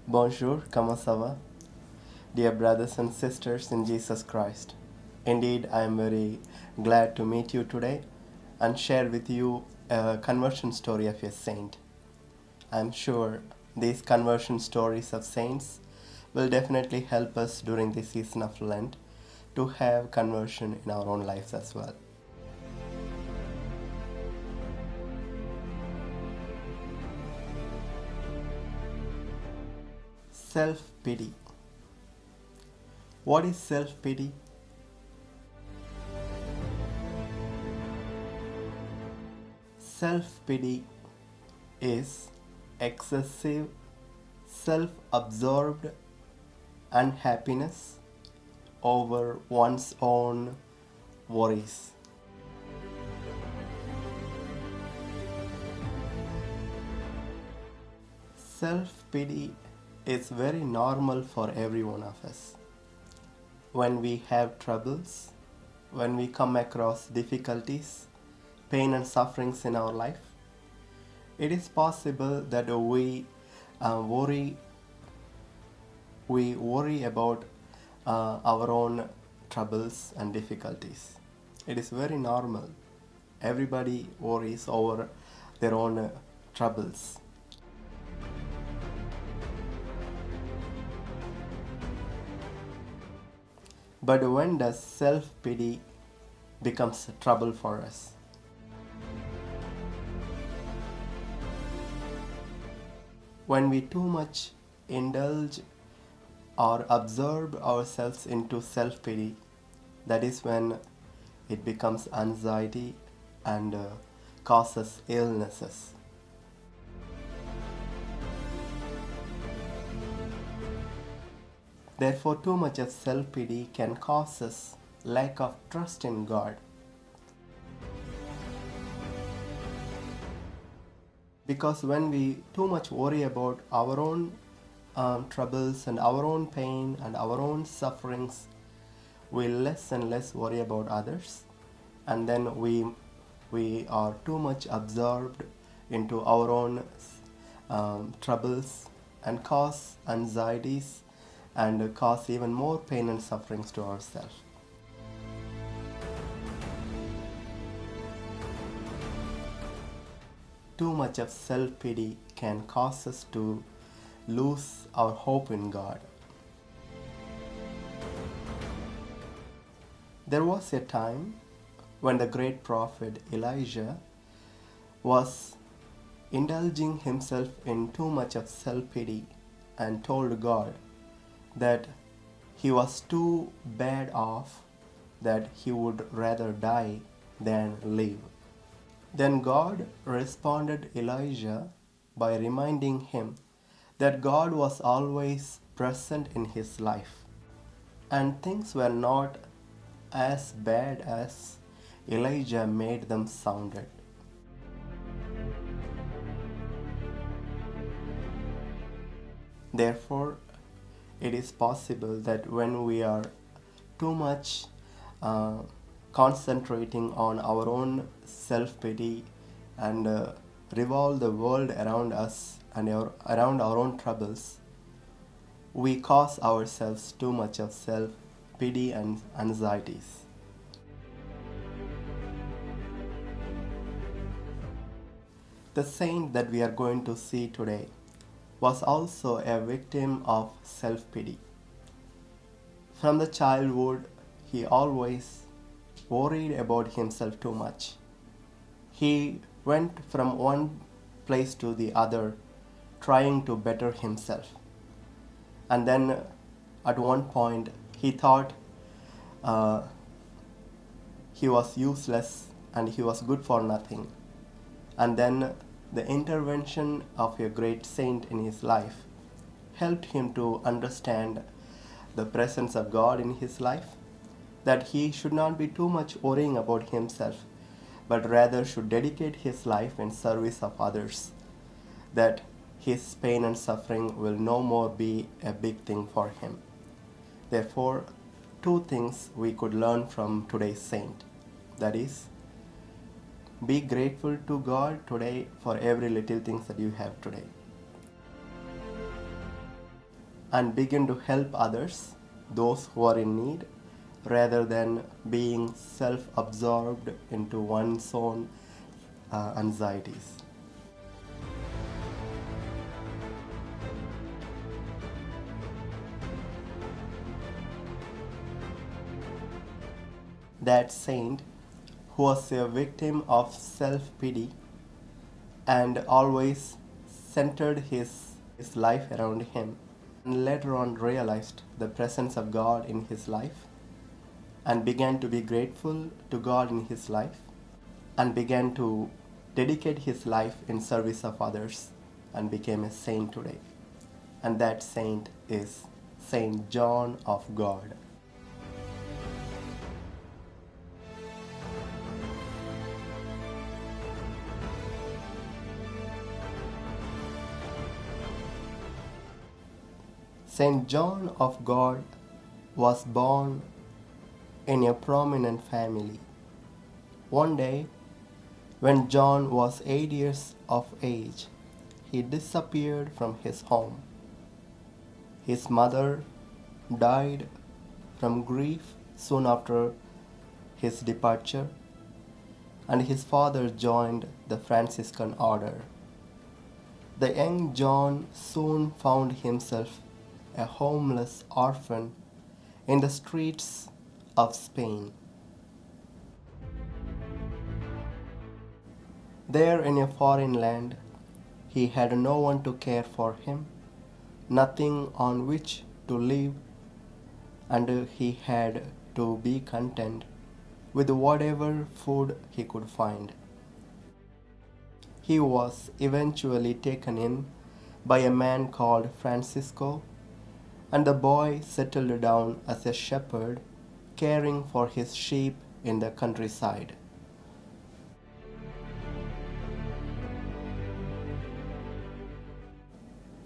Bonjour, comment ça va? Dear brothers and sisters in Jesus Christ. Indeed, I am very glad to meet you today and share with you a conversion story of a saint. I am sure these conversion stories of saints will definitely help us during the season of Lent to have conversion in our own lives as well. Self pity. What is self pity? Self pity is excessive, self absorbed unhappiness over one's own worries. Self pity is very normal for every one of us. When we have troubles, when we come across difficulties, pain and sufferings in our life, it is possible that uh, worry we worry about our own troubles and difficulties. It is very normal. Everybody worries over their own troubles. But when does self pity becomes trouble for us? When we too much indulge or absorb ourselves into self pity, that is when it becomes anxiety and causes illnesses. Therefore, too much of self pity can cause us lack of trust in God. Because when we too much worry about our own troubles and our own pain and our own sufferings, we less and less worry about others, and then we are too much absorbed into our own troubles and cause anxieties and cause even more pain and sufferings to ourselves. Too much of self pity can cause us to lose our hope in God. There was a time when the great prophet Elijah was indulging himself in too much of self pity and told God that he was too bad off, that he would rather die than live. Then God responded Elijah by reminding him that God was always present in his life and things were not as bad as Elijah made them sounded. Therefore, it is possible that when we are too much uh, concentrating on our own self pity and revolve the world around us and around our own troubles, we cause ourselves too much of self pity and anxieties. The saint that we are going to see today was also a victim of self pity. From the childhood, he always worried about himself too much. He went from one place to the other trying to better himself. And then at one point, he thought uh, he was useless and he was good for nothing. And then the intervention of a great saint in his life helped him to understand the presence of God in his life, that he should not be too much worrying about himself, but rather should dedicate his life in service of others, that his pain and suffering will no more be a big thing for him. Therefore, two things we could learn from today's saint. That is, be grateful to God today for every little things that you have today. and begin to help others, those who are in need, rather than being self absorbed into one's own anxieties. That saint, who was a victim of self pity and always centered his life around him, and later on realized the presence of God in his life and began to be grateful to God in his life and began to dedicate his life in service of others and became a saint today. And that saint is Saint John of God. Saint John of God was born in a prominent family. One day, when John was 8 years of age, he disappeared from his home. His mother died from grief soon after his departure, and his father joined the Franciscan order. The young John soon found himself a homeless orphan in the streets of Spain. There in a foreign land, he had no one to care for him, nothing on which to live, and he had to be content with whatever food he could find. He was eventually taken in by a man called Francisco, and the boy settled down as a shepherd, caring for his sheep in the countryside.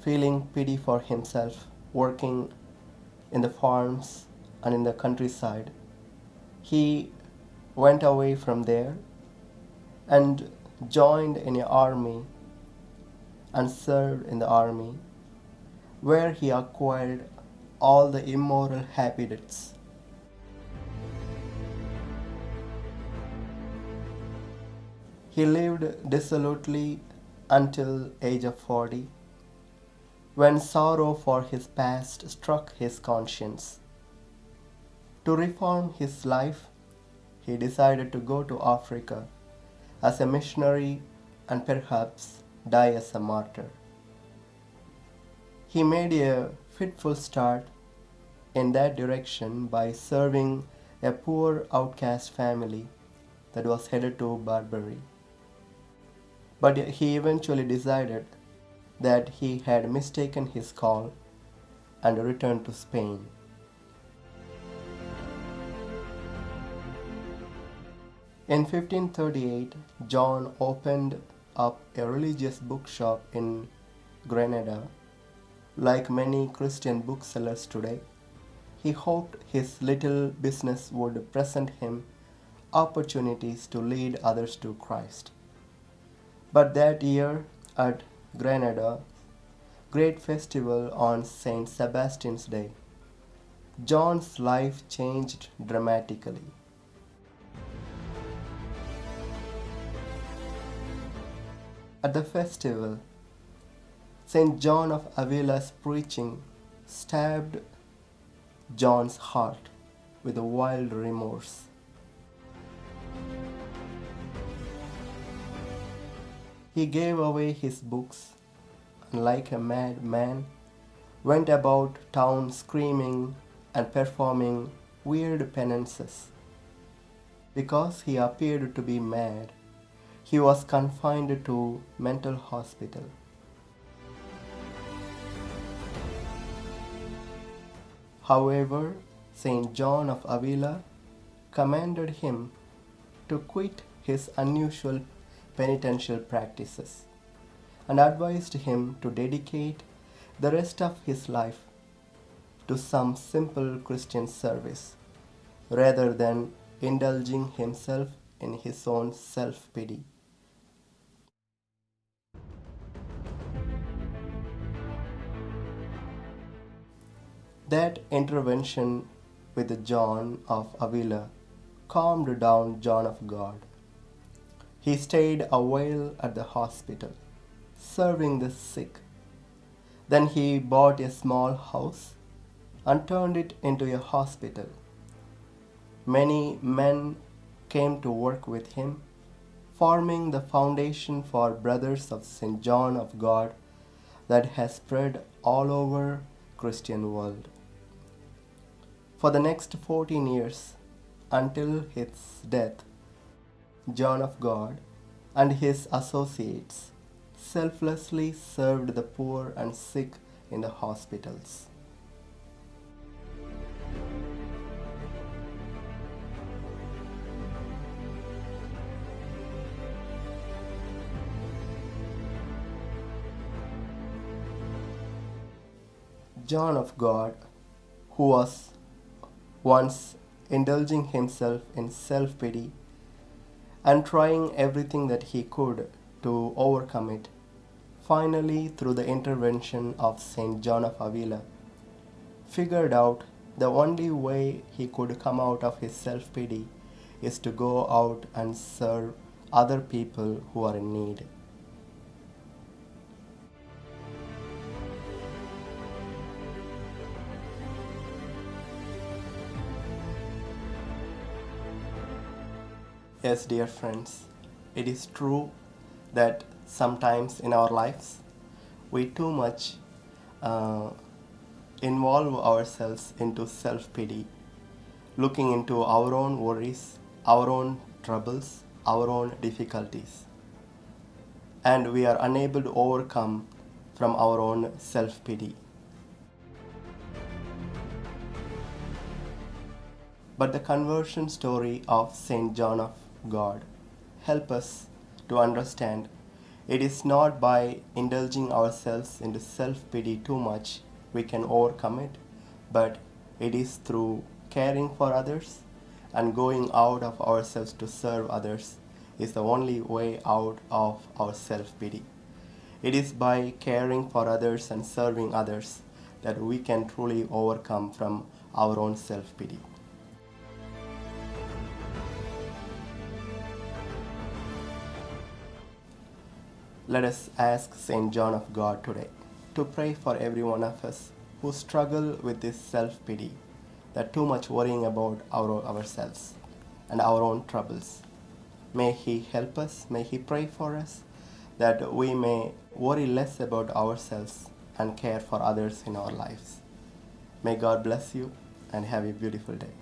Feeling pity for himself, working in the farms and in the countryside, he went away from there and joined in an army and served in the army, where he acquired all the immoral habits. He lived dissolutely until age of 40, when sorrow for his past struck his conscience. To reform his life, he decided to go to Africa as a missionary and perhaps die as a martyr. He made a fitful start in that direction by serving a poor outcast family that was headed to Barbary. But he eventually decided that he had mistaken his call and returned to Spain. In 1538, John opened up a religious bookshop in Granada. Like many Christian booksellers today, he hoped his little business would present him opportunities to lead others to Christ. But that year at Granada, great festival on Saint Sebastian's Day, John's life changed dramatically. At the festival, Saint John of Avila's preaching stabbed John's heart with a wild remorse. He gave away his books and, like a madman, went about town screaming and performing weird penances. Because he appeared to be mad, he was confined to mental hospital. However, Saint John of Avila commanded him to quit his unusual penitential practices and advised him to dedicate the rest of his life to some simple Christian service rather than indulging himself in his own self pity. That intervention with John of Avila calmed down John of God. He stayed a while at the hospital, serving the sick. Then he bought a small house and turned it into a hospital. Many men came to work with him, forming the foundation for Brothers of St. John of God that has spread all over Christian world. For the next 14 years, until his death, John of God and his associates selflessly served the poor and sick in the hospitals. John of God, who was once indulging himself in self pity and trying everything that he could to overcome it, finally, through the intervention of Saint John of Avila, figured out the only way he could come out of his self pity is to go out and serve other people who are in need. Yes, dear friends, it is true that sometimes in our lives we too much uh, involve ourselves into self pity, looking into our own worries, our own troubles, our own difficulties, and we are unable to overcome from our own self pity. But the conversion story of Saint John of God help us to understand it is not by indulging ourselves into self-pity too much we can overcome it, but it is through caring for others and going out of ourselves to serve others is the only way out of our self-pity. It is by caring for others and serving others that we can truly overcome from our own self-pity. Let us ask Saint John of God today to pray for every one of us who struggle with this self pity, that too much worrying about ourselves and our own troubles. May He help us, may He pray for us that we may worry less about ourselves and care for others in our lives. May God bless you and have a beautiful day.